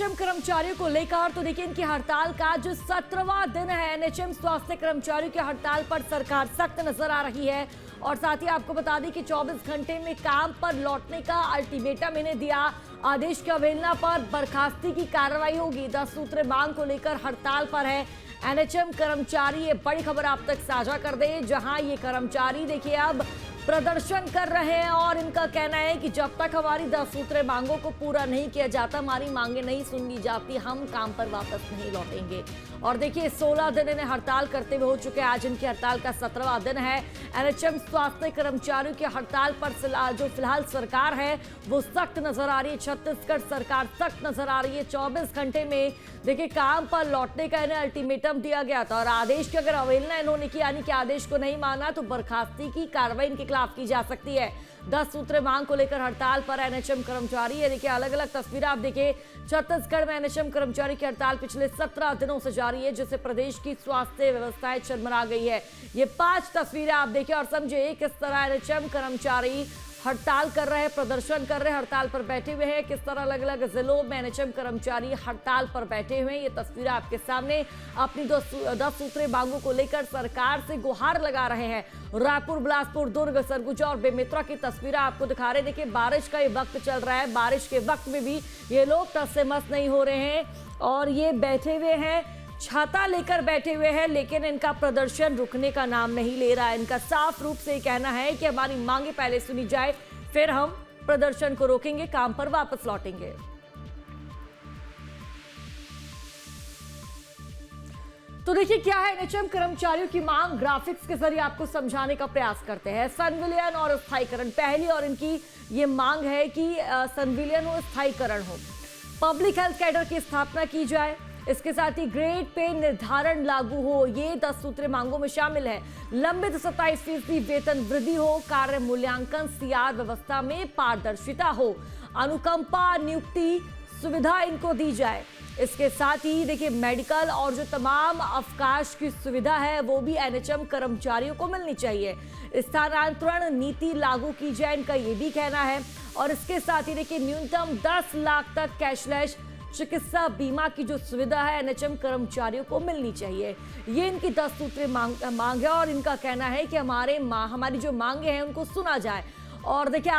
NHM कर्मचारियों को लेकर तो देखिए इनकी हड़ताल का जो 17वां दिन है। एनएचएम स्वास्थ्य कर्मचारियों की हड़ताल पर सरकार सख्त नजर आ रही है और साथ ही आपको बता दें कि 24 घंटे में काम पर लौटने का अल्टीमेटम इन्हें दिया। आदेश की अवहेलना पर बर्खास्ती की कार्रवाई होगी। 10 सूत्रीय मांग को लेकर हड़ताल पर है एनएचएम कर्मचारी। ये बड़ी खबर आप तक साझा कर दे, जहां ये कर्मचारी देखिए अब प्रदर्शन कर रहे हैं और इनका कहना है कि जब तक हमारी 10 सूत्रीय मांगों को पूरा नहीं किया जाता, हमारी मांगे नहीं सुनी जाती, हम काम पर वापस नहीं लौटेंगे। और देखिए 16 दिन इन्हें हड़ताल करते हुए हो चुके हैं। आज इनकी हड़ताल का 17वां दिन है। एनएचएम स्वास्थ्य कर्मचारियों की हड़ताल पर जो फिलहाल सरकार है वो सख्त नजर आ रही है। छत्तीसगढ़ सरकार सख्त नजर आ रही है। 24 घंटे में देखिए काम पर लौटने का इन्हें अल्टीमेटम दिया गया था और आदेश की अगर अवहेलना इन्होंने की, यानी कि आदेश को नहीं माना, तो बर्खास्ती की कार्रवाई इनके खिलाफ की जा सकती है। 10 सूत्रीय मांग को लेकर हड़ताल पर एनएचएम कर्मचारी है। देखिए अलग अलग तस्वीरें आप देखिए। छत्तीसगढ़ में एनएचएम कर्मचारी की हड़ताल पिछले 17 दिनों से जारी है, जिससे प्रदेश की स्वास्थ्य व्यवस्थाएं चरमरा गई है। ये 5 तस्वीरें आप देखिए और समझे किस तरह एनएचएम कर्मचारी हड़ताल कर रहे हैं, प्रदर्शन कर रहे हैं, हड़ताल पर बैठे हुए हैं। किस तरह अलग अलग जिलों में एनएचएम कर्मचारी हड़ताल पर बैठे हुए हैं, ये तस्वीरें आपके सामने। अपनी 10 सूत्रीय मांगों को लेकर सरकार से गुहार लगा रहे हैं। रायपुर, बिलासपुर, दुर्ग, सरगुजा और बेमेतरा की तस्वीरें आपको दिखा रहे हैं। देखिए बारिश का ये वक्त चल रहा है, बारिश के वक्त में भी ये लोग टस से मस नहीं हो रहे हैं और ये बैठे हुए हैं, छाता लेकर बैठे हुए हैं, लेकिन इनका प्रदर्शन रुकने का नाम नहीं ले रहा है। इनका साफ रूप से कहना है कि हमारी मांगे पहले सुनी जाए, फिर हम प्रदर्शन को रोकेंगे, काम पर वापस लौटेंगे। तो देखिए क्या है एनएचएम कर्मचारियों की मांग, ग्राफिक्स के जरिए आपको समझाने का प्रयास करते हैं। संविलियन और स्थायीकरण पहली और इनकी ये मांग है कि संविलियन और स्थायीकरण हो, पब्लिक हेल्थ कैडर की स्थापना की जाए, इसके साथ ही ग्रेड पे निर्धारण लागू हो, ये 10 सूत्रीय मांगों में शामिल है। लंबित 27% वेतन वृद्धि हो, कार्य मूल्यांकन सीआर व्यवस्था में पारदर्शिता हो, अनुकंपा नियुक्ति सुविधा इनको दी जाए। इसके साथ ही देखिए मेडिकल और जो तमाम अवकाश की सुविधा है वो भी एनएचएम कर्मचारियों को मिलनी चाहिए। स्थानांतरण नीति लागू की जाए, इनका ये भी कहना है। और इसके साथ ही देखिए न्यूनतम 10 लाख तक कैशलेस चिकित्सा बीमा की जो सुविधा है एनएचएम कर्मचारियों को मिलनी चाहिए। ये इनकी 10 सूत्रीय मांग है और इनका कहना है कि हमारी जो मांगे हैं उनको सुना जाए। और देखिए